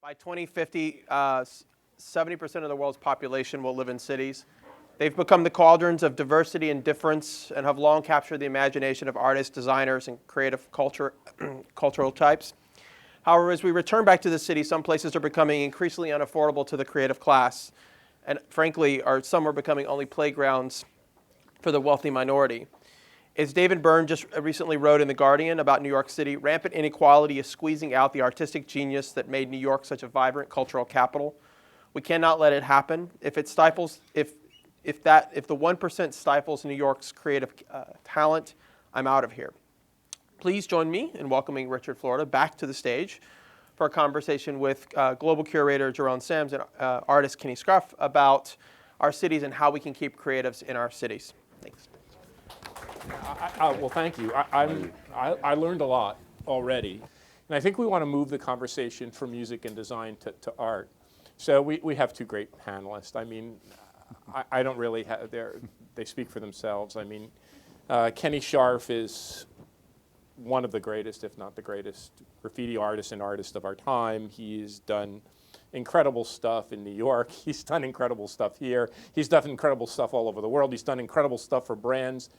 By 2050, 70% of the world's population will live in cities. They've become the cauldrons of diversity and difference and have long captured the imagination of artists, designers, and creative cultural types. However, as we return back to the city, some places are becoming increasingly unaffordable to the creative class. And frankly, some are becoming only playgrounds for the wealthy minority. As David Byrne just recently wrote in The Guardian about New York City, rampant inequality is squeezing out the artistic genius that made New York such a vibrant cultural capital. We cannot let it happen. If the 1% stifles New York's creative talent, I'm out of here. Please join me in welcoming Richard Florida back to the stage for a conversation with global curator Jerome Sams and artist Kenny Scruff about our cities and how we can keep creatives in our cities. Thanks. Well, thank you. I learned a lot already. And I think we want to move the conversation from music and design to art. So we have two great panelists. I mean, I don't really have, they speak for themselves. I mean, Kenny Scharf is one of the greatest, if not the greatest, graffiti artist and artist of our time. He's done incredible stuff in New York. He's done incredible stuff here. He's done incredible stuff all over the world. He's done incredible stuff for brands.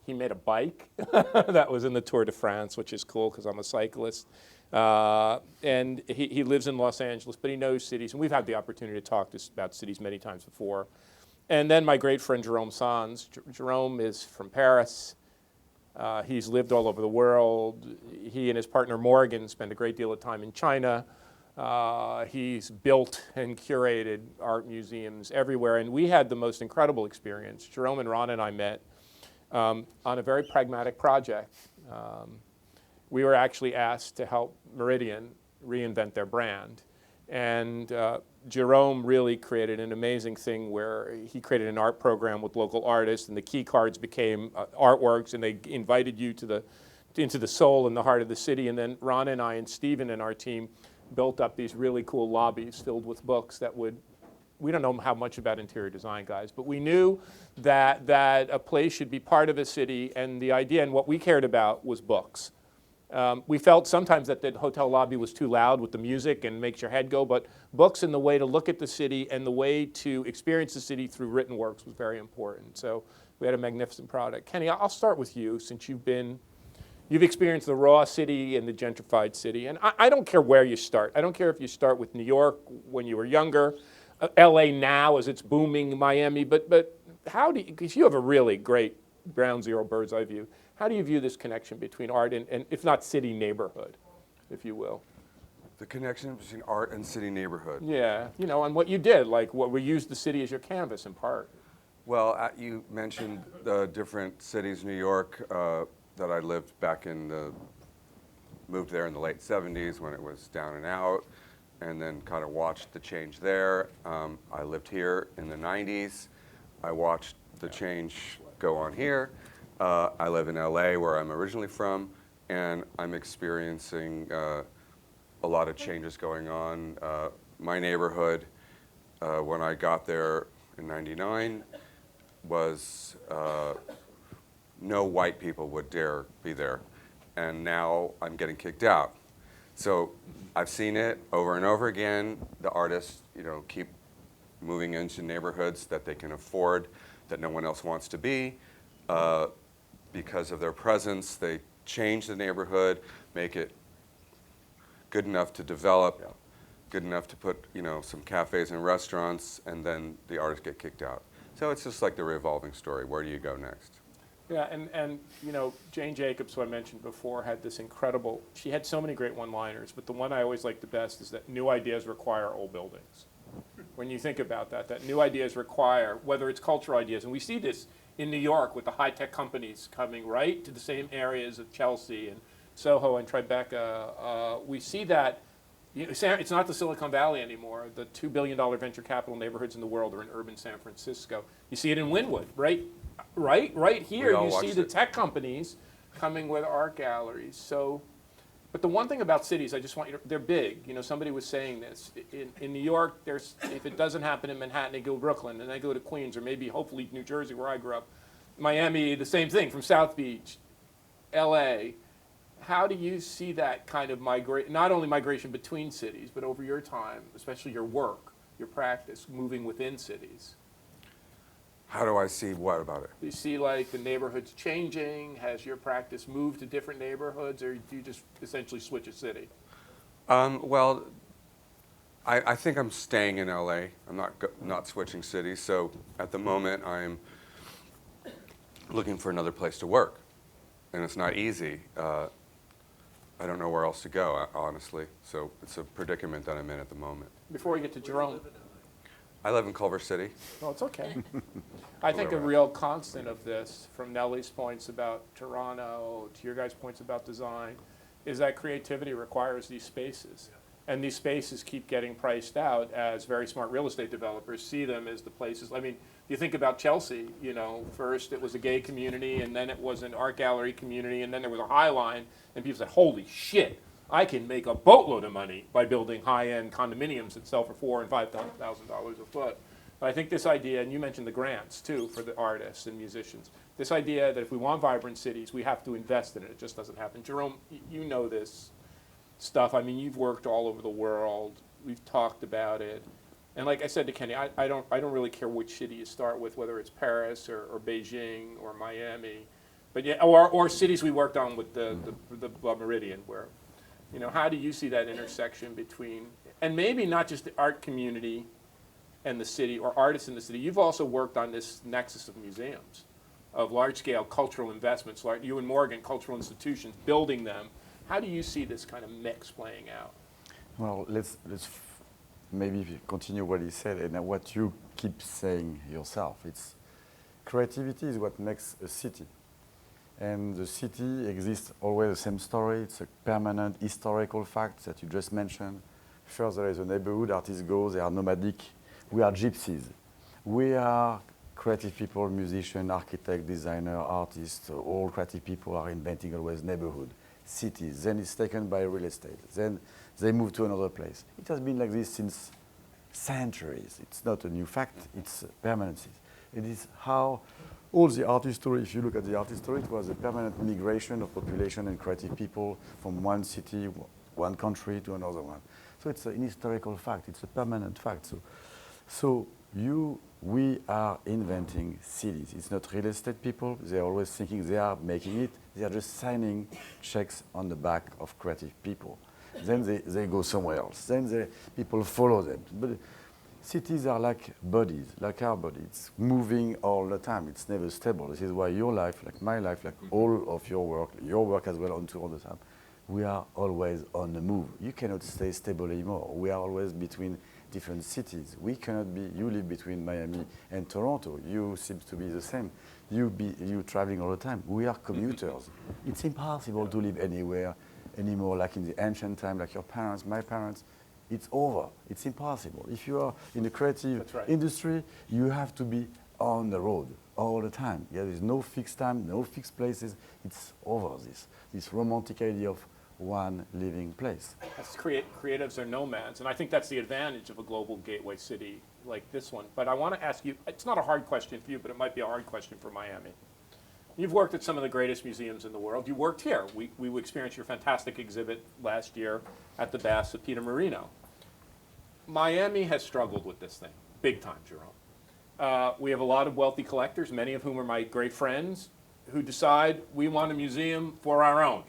He made a bike that was in the Tour de France, which is cool because I'm a cyclist. And he lives in Los Angeles, but he knows cities. And we've had the opportunity to talk about cities many times before. And then my great friend Jerome Sans. Jerome is from Paris. He's lived all over the world. He and his partner Morgan spend a great deal of time in China. He's built and curated art museums everywhere. And we had the most incredible experience. Jerome and Ron and I met on a very pragmatic project. We were actually asked to help Meridian reinvent their brand. And Jerome really created an amazing thing where he created an art program with local artists, and the key cards became artworks, and they invited you into the soul and the heart of the city. And then Ron and I and Steven and our team built up these really cool lobbies filled with books that we don't know how much about interior design, guys, but we knew that a place should be part of a city, and the idea and what we cared about was books. We felt sometimes that the hotel lobby was too loud with the music and makes your head go, but books and the way to look at the city and the way to experience the city through written works was very important. So we had a magnificent product. Kenny, I'll start with you since you've experienced the raw city and the gentrified city, and I don't care where you start. I don't care if you start with New York when you were younger, LA now as it's booming, Miami, but how do you, because you have a really great ground zero bird's eye view, how do you view this connection between art and if not city neighborhood, if you will? The connection between art and city neighborhood. Yeah, and what you did, like what we used the city as your canvas in part. Well, you mentioned the different cities, New York, that I lived back moved there in the late 70s when it was down and out, and then kind of watched the change there. I lived here in the 90s. I watched the change go on here. I live in LA, where I'm originally from, and I'm experiencing a lot of changes going on. My neighborhood, when I got there in '99, was no white people would dare be there, and now I'm getting kicked out. So I've seen it over and over again. The artists, keep moving into neighborhoods that they can afford, that no one else wants to be. Because of their presence, they change the neighborhood, make it good enough to develop, good enough to put, some cafes and restaurants, and then the artists get kicked out. So it's just like the revolving story. Where do you go next? Yeah, and Jane Jacobs, who I mentioned before, had this incredible, she had so many great one-liners, but the one I always like the best is that new ideas require old buildings. When you think about that new ideas require, whether it's cultural ideas, and we see this in New York with the high-tech companies coming right to the same areas of Chelsea and Soho and Tribeca. We see that, it's not the Silicon Valley anymore. The $2 billion venture capital neighborhoods in the world are in urban San Francisco. You see it in Wynwood, right here. You see the tech companies coming with art galleries. So, but the one thing about cities, I just want you to, they're big. Somebody was saying this. In New York, if it doesn't happen in Manhattan, they go to Brooklyn, and they go to Queens, or maybe hopefully New Jersey, where I grew up. Miami, the same thing, from South Beach, LA. How do you see that kind of not only migration between cities, but over your time, especially your work, your practice, moving within cities? How do I see what about it? Do you see like the neighborhoods changing? Has your practice moved to different neighborhoods, or do you just essentially switch a city? Well, I think I'm staying in LA. I'm not switching cities. So at the moment, I'm looking for another place to work, and it's not easy. I don't know where else to go, honestly. So it's a predicament that I'm in at the moment. Before we get to Jerome. I live in Culver City. No, it's okay. I think a real constant of this, from Nellie's points about Toronto to your guys' points about design, is that creativity requires these spaces. And these spaces keep getting priced out as very smart real estate developers see them as the places. I mean, you think about Chelsea, you know, first it was a gay community, and then it was an art gallery community, and then there was a High Line, and people said, holy shit, I can make a boatload of money by building high-end condominiums that sell for $4,000 and $5,000 a foot. But I think this idea, and you mentioned the grants too for the artists and musicians, this idea that if we want vibrant cities, we have to invest in it. It just doesn't happen. Jerome, you know this stuff. I mean, you've worked all over the world. We've talked about it. And like I said to Kenny, I don't really care which city you start with, whether it's Paris or Beijing or Miami, but yeah, or cities we worked on with the Meridian, where, you know, how do you see that intersection between, and maybe not just the art community and the city, or artists in the city. You've also worked on this nexus of museums, of large-scale cultural investments, like you and Morgan, cultural institutions, building them. How do you see this kind of mix playing out? Well, let's maybe continue what he said and what you keep saying yourself. It's creativity is what makes a city. And the city exists always the same story. It's a permanent historical fact that you just mentioned. First, there is a neighborhood, artists go, they are nomadic. We are gypsies. We are creative people, musicians, architects, designers, artists. All creative people are inventing always neighborhood, cities. Then it's taken by real estate. Then they move to another place. It has been like this since centuries. It's not a new fact, it's permanency. It is how all the art history, if you look at the art history, it was a permanent migration of population and creative people from one city, one country to another one. So it's an historical fact, it's a permanent fact. So we are inventing cities. It's not real estate people, they're always thinking they are making it, they are just signing checks on the back of creative people. Then they go somewhere else. Then people follow them. But cities are like bodies, like our body. It's moving all the time. It's never stable. This is why your life, like my life, like all of your work as well, on tour all the time, we are always on the move. You cannot stay stable anymore. We are always between different cities. We cannot be, you live between Miami and Toronto. You seem to be the same. You traveling all the time. We are commuters. It's impossible to live anywhere anymore, like in the ancient time, like your parents, my parents. It's over. It's impossible. If you are in the creative industry, you have to be on the road all the time. There is no fixed time, no fixed places. It's over, this romantic idea of one living place. That's creatives are nomads, and I think that's the advantage of a global gateway city like this one. But I want to ask you, it's not a hard question for you, but it might be a hard question for Miami. You've worked at some of the greatest museums in the world. You worked here. We experienced your fantastic exhibit last year at the Baths of Peter Marino. Miami has struggled with this thing, big time, Jerome. We have a lot of wealthy collectors, many of whom are my great friends, who decide we want a museum for our own.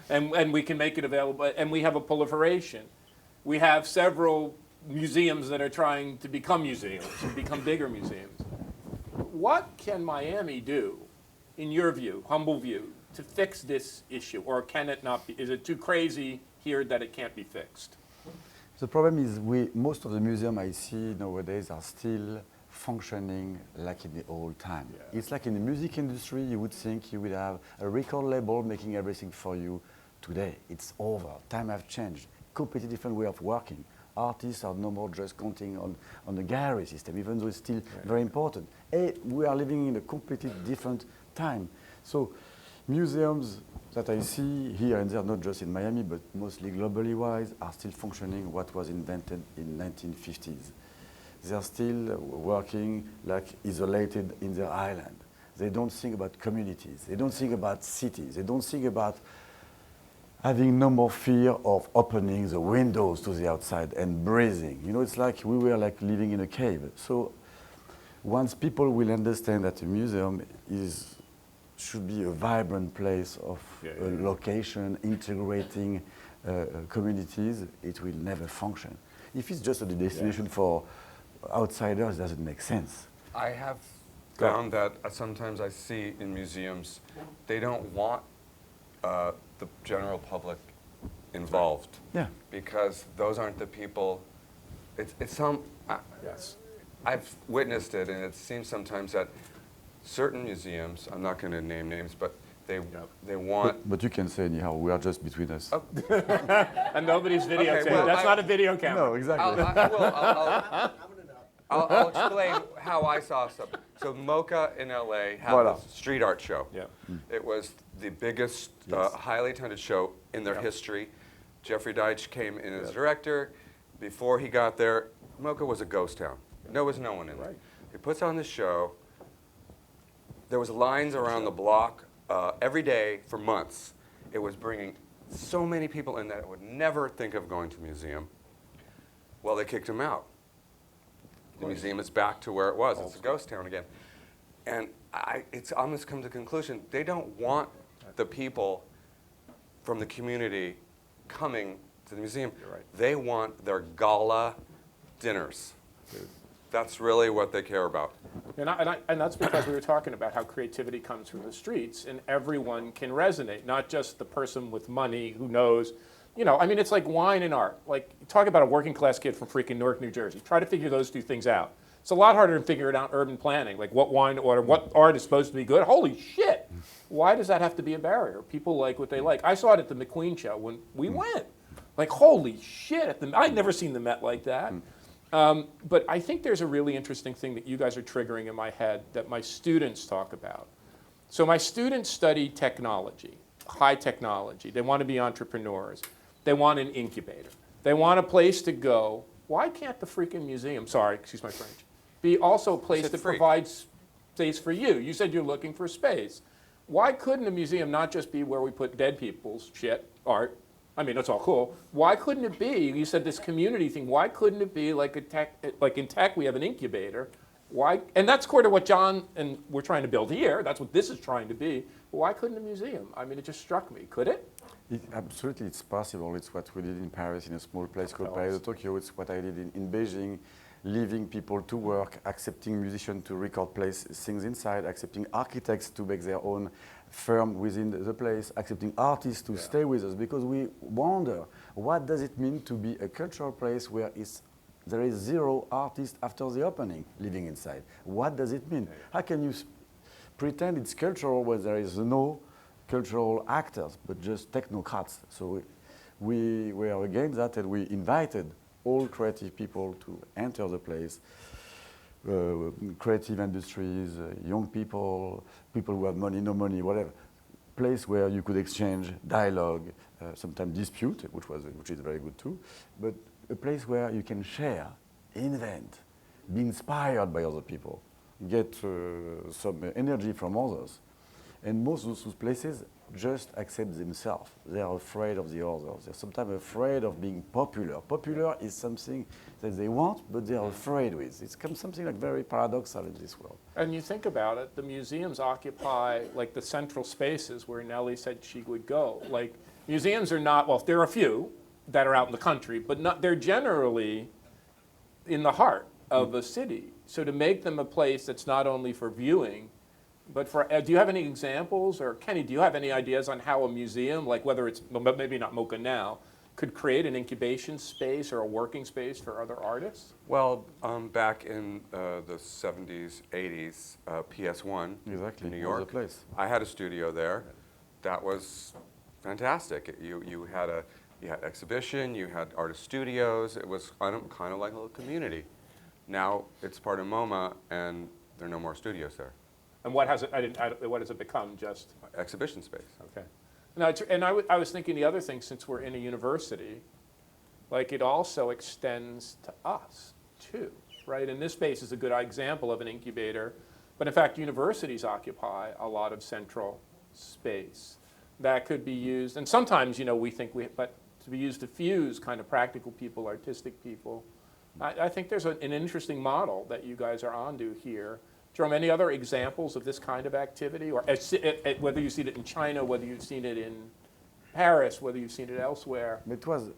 and we can make it available, and we have a proliferation. We have several museums that are trying to become museums, become bigger museums. What can Miami do, in your view, humble view, to fix this issue? Or can it not be? Is it too crazy here that it can't be fixed? The problem is most of the museums I see nowadays are still functioning like in the old time. Yeah. It's like in the music industry, you would think you would have a record label making everything for you. Today, it's over. Time has changed. Completely different way of working. Artists are no more just counting on the gallery system, even though it's still very important. We are living in a completely different time. So museums that I see here and there, not just in Miami, but mostly globally wise, are still functioning what was invented in 1950s. They are still working like isolated in their island. They don't think about communities. They don't think about cities. They don't think about having no more fear of opening the windows to the outside and breathing. You know, it's like we were like living in a cave. So once people will understand that a museum should be a vibrant place of location, integrating communities, it will never function. If it's just a destination for outsiders, it doesn't make sense. I have found that sometimes I see in museums, they don't want the general public involved. Yeah. Because those aren't the people. It's some. Yes. I've witnessed it, and it seems sometimes that certain museums, I'm not going to name names, but they want. But you can say anyhow, we are just between us. Oh. And nobody's videotaping. Okay, well, That's not a video camera. No, exactly. I'll explain how I saw something. So MoCA in LA had Voilà. a street art show. Yeah. It was the biggest, Yes. highly attended show in their history. Jeffrey Deitch came in as director. Before he got there, MoCA was a ghost town. There was no one in there. He puts on this show. There was lines around the block every day for months. It was bringing so many people in that I would never think of going to a museum. Well, they kicked him out. The museum is back to where it was. It's a ghost town again. And it's almost come to the conclusion, they don't want the people from the community coming to the museum. You're right. They want their gala dinners. That's really what they care about. And that's because we were talking about how creativity comes from the streets, and everyone can resonate, not just the person with money who knows. You know, I mean, it's like wine and art. Like, talk about a working class kid from freaking Newark, New Jersey. Try to figure those two things out. It's a lot harder than figuring out urban planning, like what wine to order, what art is supposed to be good. Holy shit! Why does that have to be a barrier? People like what they like. I saw it at the McQueen show when we went. Like, holy shit! I'd never seen the Met like that. But I think there's a really interesting thing that you guys are triggering in my head that my students talk about. So my students study technology, high technology. They want to be entrepreneurs. They want an incubator. They want a place to go. Why can't the freaking museum, sorry, excuse my French, be also a place that provides space for you? You said you're looking for space. Why couldn't a museum not just be where we put dead people's shit, art? I mean, that's all cool. Why couldn't it be, you said this community thing, why couldn't it be like in tech we have an incubator? Why, and that's core to what John and we're trying to build here. That's what this is trying to be. But why couldn't a museum? I mean, it just struck me. Could it? Absolutely, it's possible. It's what we did in Paris in a small place called Paris de Tokyo. It's what I did in Beijing, leaving people to work, accepting musicians to record things inside, accepting architects to make their own firm within the place, accepting artists to stay with us, because we wonder, what does it mean to be a cultural place where there is zero artist after the opening living inside? What does it mean? How can you pretend it's cultural where there is no cultural actors, but just technocrats? So we were against that, and we invited all creative people to enter the place, creative industries, young people, people who have money, no money, whatever. Place where you could exchange dialogue, sometimes dispute, which is very good too, but a place where you can share, invent, be inspired by other people, get some energy from others. And most of those places just accept themselves. They are afraid of the others. They're sometimes afraid of being popular. Popular is something that they want, but they are afraid with. It's something like very paradoxal in this world. And you think about it, the museums occupy like the central spaces where Nellie said she would go. Like, museums are not, well, there are a few that are out in the country, but they're generally in the heart of a city. So to make them a place that's not only for viewing, but for, do you have any examples, or Kenny, do you have any ideas on how a museum, like whether it's, maybe not MoCA now, could create an incubation space or a working space for other artists? Well, back in the 70s, 80s, PS1 Exactly. in New Was York, the place. I had a studio there. That was fantastic. You had exhibition, you had artist studios. It was kind of like a little community. Now it's part of MoMA, and there are no more studios there. And what has it, what has it become, just? Exhibition space. Okay. Now, I was thinking the other thing, since we're in a university, like it also extends to us too, right? And this space is a good example of an incubator, but in fact, universities occupy a lot of central space. that could be used. And sometimes, you know, we think but to be used to fuse kind of practical people, artistic people. I think there's an interesting model that you guys are onto here. Jerome, any other examples of this kind of activity, or whether you've seen it in China, whether you've seen it in Paris, whether you've seen it elsewhere? It was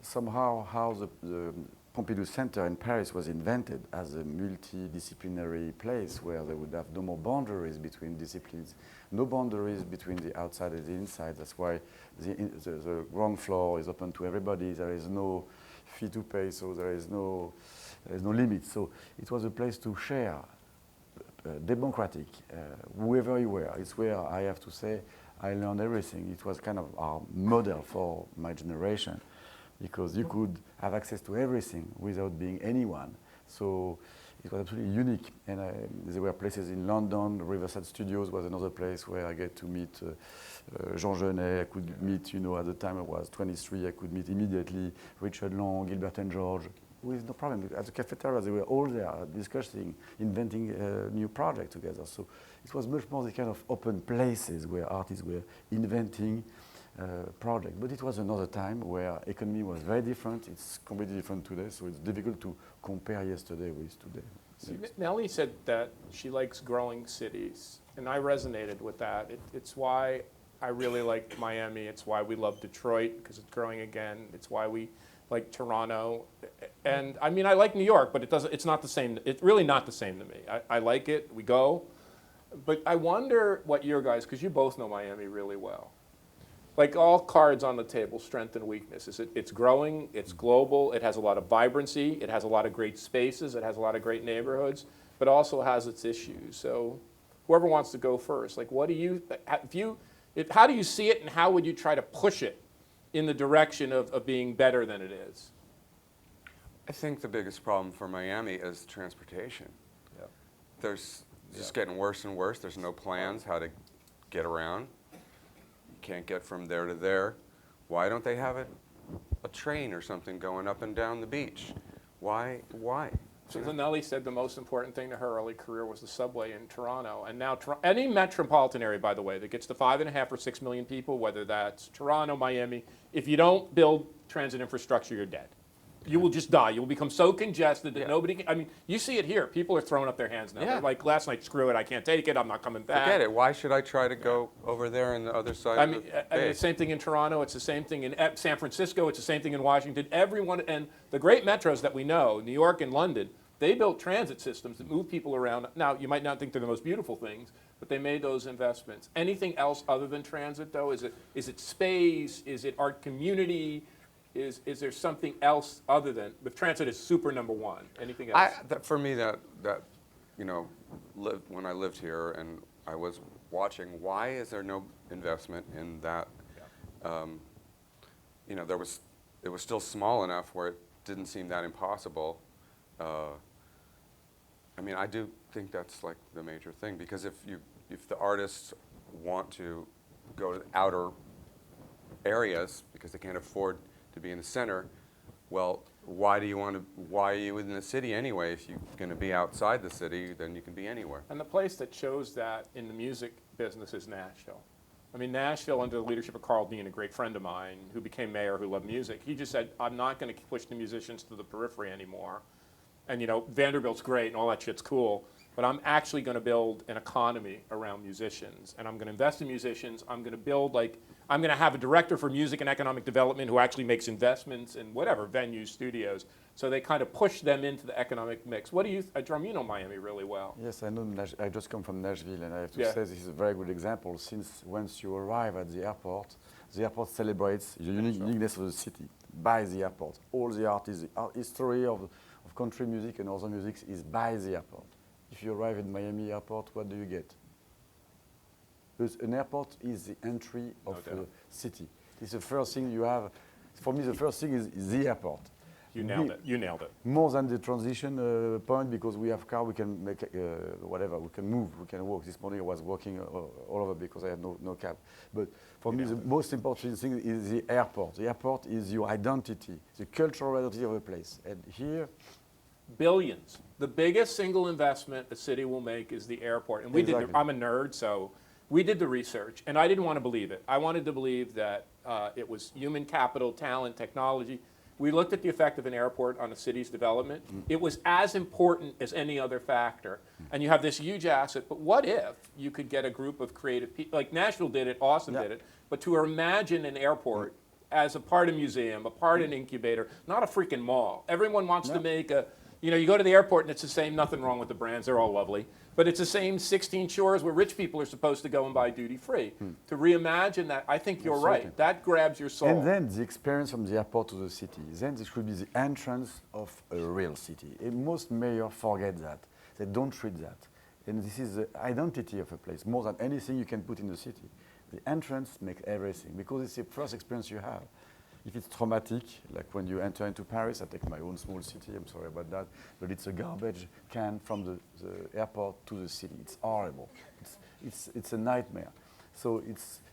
somehow how the Pompidou Center in Paris was invented as a multidisciplinary place where there would have no more boundaries between disciplines, no boundaries between the outside and the inside. That's why the ground floor is open to everybody. There is no fee to pay, so there is no limit. So it was a place to share, democratic, whoever you were. It's where I have to say I learned everything. It was kind of our model for my generation, because you could have access to everything without being anyone. So it was absolutely unique. And there were places in London. Riverside Studios was another place where I get to meet Jean Genet. I could meet, you know, at the time I was 23, I could meet immediately Richard Long, Gilbert and George, with no problem. At the cafeteria, they were all there discussing, inventing a new project together. So it was much more the kind of open places where artists were inventing project. But it was another time where economy was very different. It's completely different today, so it's difficult to compare yesterday with today. See, Nellie said that she likes growing cities, and I resonated with that. It's why I really like Miami. It's why we love Detroit, because it's growing again. It's why we like Toronto. And I mean, I like New York, but it's not the same. It's really not the same to me. I like it. We go. But I wonder what your guys, because you both know Miami really well. Like all cards on the table, strength and weakness. It's growing, it's global, it has a lot of vibrancy, it has a lot of great spaces, it has a lot of great neighborhoods, but also has its issues. So whoever wants to go first, like what do you, how do you see it, and how would you try to push it in the direction of being better than it is? I think the biggest problem for Miami is transportation. Yeah. There's just getting worse and worse. There's no plans how to get around. Can't get from there to there. Why don't they have a train or something going up and down the beach? Why? So Nellie said the most important thing to her early career was the subway in Toronto. And now any metropolitan area, by the way, that gets to 5.5 or 6 million people, whether that's Toronto, Miami, if you don't build transit infrastructure, you're dead. You will just die. You will become so congested that nobody can, I mean, you see it here. People are throwing up their hands now. Yeah. They're like, last night, screw it, I can't take it, I'm not coming back. Forget it. Why should I try to go over there on the other side I of mean, the I mean, bay? the same thing in Toronto. It's the same thing in San Francisco. It's the same thing in Washington. Everyone, and the great metros that we know, New York and London, they built transit systems that move people around. Now, you might not think they're the most beautiful things, but they made those investments. Anything else other than transit, though? Is it space? Is it art community? Is there something else other than, but transit is super number one. Anything else? For me, that you know, when I lived here and I was watching, why is there no investment in that? You know, it was still small enough where it didn't seem that impossible. I mean, I do think that's like the major thing, because if the artists want to go to outer areas because they can't afford to be in the center, well, why are you in the city anyway? If you're going to be outside the city, then you can be anywhere. And the place that shows that in the music business is Nashville. I mean, Nashville, under the leadership of Carl Dean, a great friend of mine who became mayor, who loved music, he just said, I'm not going to push the musicians to the periphery anymore. And, you know, Vanderbilt's great and all that shit's cool, but I'm actually going to build an economy around musicians. And I'm going to invest in musicians. I'm going to build, I'm going to have a director for music and economic development who actually makes investments in whatever, venues, studios. So they kind of push them into the economic mix. What do you, Jerome, you know Miami really well. Yes, I know. I just come from Nashville, and I have to say this is a very good example. Since once you arrive at the airport celebrates the uniqueness of the city by the airport. All the art history of country music and other music is by the airport. If you arrive in Miami airport, what do you get? Because an airport is the entry of a city. It's the first thing you have. For me, the first thing is the airport. You nailed it. You nailed it. More than the transition point, because we have car, we can make whatever. We can move, we can walk. This morning I was walking all over because I had no cab. But for me, the most important thing is the airport. The airport is your identity, the cultural identity of a place. And here, billions. The biggest single investment a city will make is the airport. And we did. I'm a nerd, so We did the research, and I didn't want to believe it. I wanted to believe that it was human capital, talent, technology. We looked at the effect of an airport on a city's development. It was as important as any other factor. And you have this huge asset, but what if you could get a group of creative people, like Nashville did it, Austin did it, but to imagine an airport as a part of museum, a part of an incubator, not a freaking mall. Everyone wants to make a, you go to the airport and it's the same, nothing wrong with the brands, they're all lovely, but it's the same 16 shores where rich people are supposed to go and buy duty free. To reimagine that, I think you're right. That grabs your soul. And then the experience from the airport to the city, then this should be the entrance of a real city. And most mayors forget that. They don't treat that. And this is the identity of a place, more than anything you can put in the city. The entrance makes everything, because it's the first experience you have. If it's traumatic, like when you enter into Paris, I take my own small city, I'm sorry about that, but it's a garbage can from the airport to the city. It's horrible. It's a nightmare. So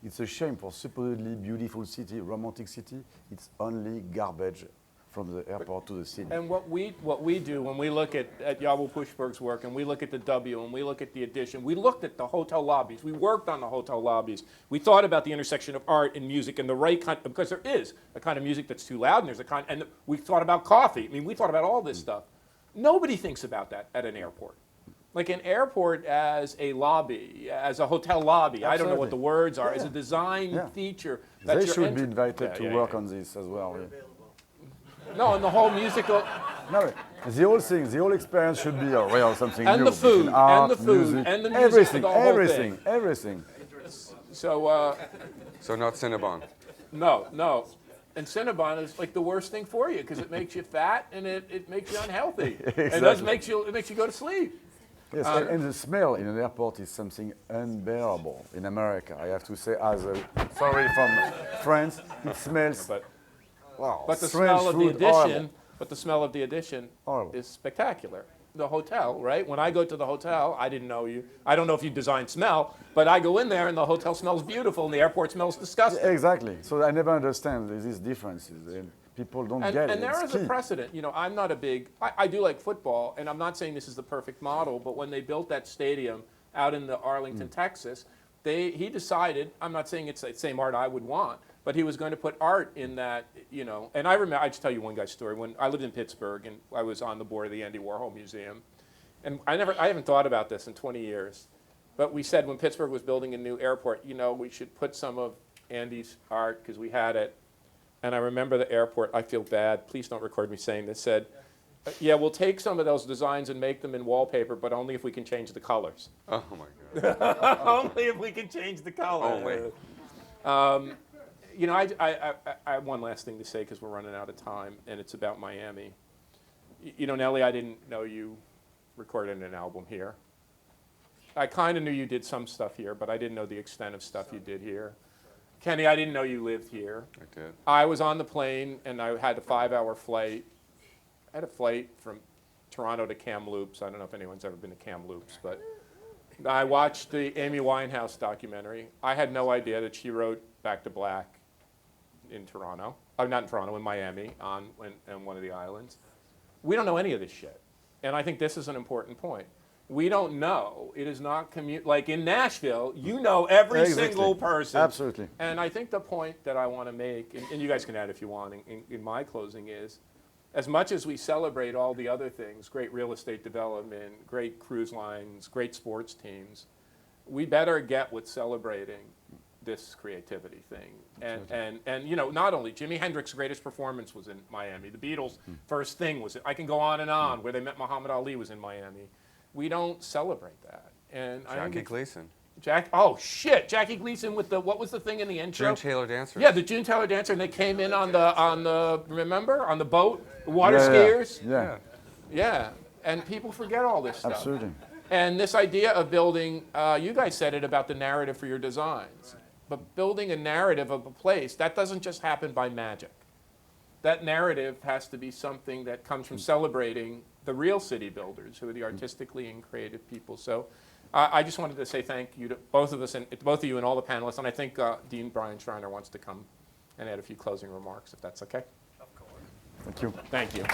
it's a shame for supposedly beautiful city, romantic city, it's only garbage from the airport to the city. And what we do when we look at Yabel Pushberg's work, and we look at the W, and we look at the addition, we looked at the hotel lobbies, we worked on the hotel lobbies, we thought about the intersection of art and music and the right kind, because there is a kind of music that's too loud, and there's a kind, and we thought about coffee. I mean, we thought about all this stuff. Nobody thinks about that at an airport. Like an airport as a lobby, as a hotel lobby, I don't know what the words are, as a design feature. They should be invited to work on this as well. No, and the whole musical. No, the whole thing, the whole experience should be a real something and new. The food, art, and the food, music, and the music, everything, the whole everything, thing. everything. So, So not Cinnabon. no. And Cinnabon is like the worst thing for you because it makes you fat and it makes you unhealthy. Exactly. It makes you go to sleep. Yes, and the smell in an airport is something unbearable in America. I have to say, as a, sorry from France, it smells. But the strange smell of the food, addition, horrible. but the smell of the addition Horrible. is spectacular. The hotel, right? When I go to the hotel, I didn't know you. I don't know if you design smell, but I go in there and the hotel smells beautiful and the airport smells disgusting. Exactly. So I never understand these differences. And people don't get it. And there It's is a key. precedent. I'm not a big, I do like football, and I'm not saying this is the perfect model, but when they built that stadium out in the Arlington, Texas, he decided, I'm not saying it's the same art I would want, but he was going to put art in that, and I remember, I just tell you one guy's story. When I lived in Pittsburgh and I was on the board of the Andy Warhol Museum, and I haven't thought about this in 20 years, but we said when Pittsburgh was building a new airport, we should put some of Andy's art, because we had it. And I remember the airport, I feel bad, please don't record me saying this, said, yeah, we'll take some of those designs and make them in wallpaper, but only if we can change the colors. Oh my God. Only if we can change the color. Only. I have one last thing to say because we're running out of time, and it's about Miami. Nellie, I didn't know you recorded an album here. I kind of knew you did some stuff here, but I didn't know the extent of stuff you did here. Kenny, I didn't know you lived here. I did. I was on the plane, and I had a 5-hour flight. I had a flight from Toronto to Kamloops. I don't know if anyone's ever been to Kamloops, but I watched the Amy Winehouse documentary. I had no idea that she wrote Back to Black in Toronto. Not in Toronto, in Miami, on one of the islands. We don't know any of this shit. And I think this is an important point. We don't know. It is not like in Nashville, you know every single person. Absolutely. And I think the point that I want to make, and you guys can add if you want in my closing, is as much as we celebrate all the other things, great real estate development, great cruise lines, great sports teams, we better get with celebrating this creativity thing. And not only Jimi Hendrix's greatest performance was in Miami. The Beatles' first thing was, I can go on and on, where they met Muhammad Ali was in Miami. We don't celebrate that. And Jackie Gleason. Jackie Gleason with what was the thing in the intro? June Taylor Dancers. Yeah, the June Taylor Dancer, and they came in on the boat, water skiers. Yeah, and people forget all this stuff. Absolutely. And this idea of building, you guys said it about the narrative for your designs, but building a narrative of a place, that doesn't just happen by magic. That narrative has to be something that comes from celebrating the real city builders, who are the artistically and creative people. So I just wanted to say thank you to both of us, and both of you and all the panelists, and I think Dean Brian Schreiner wants to come and add a few closing remarks, if that's okay. Thank you. Thank you.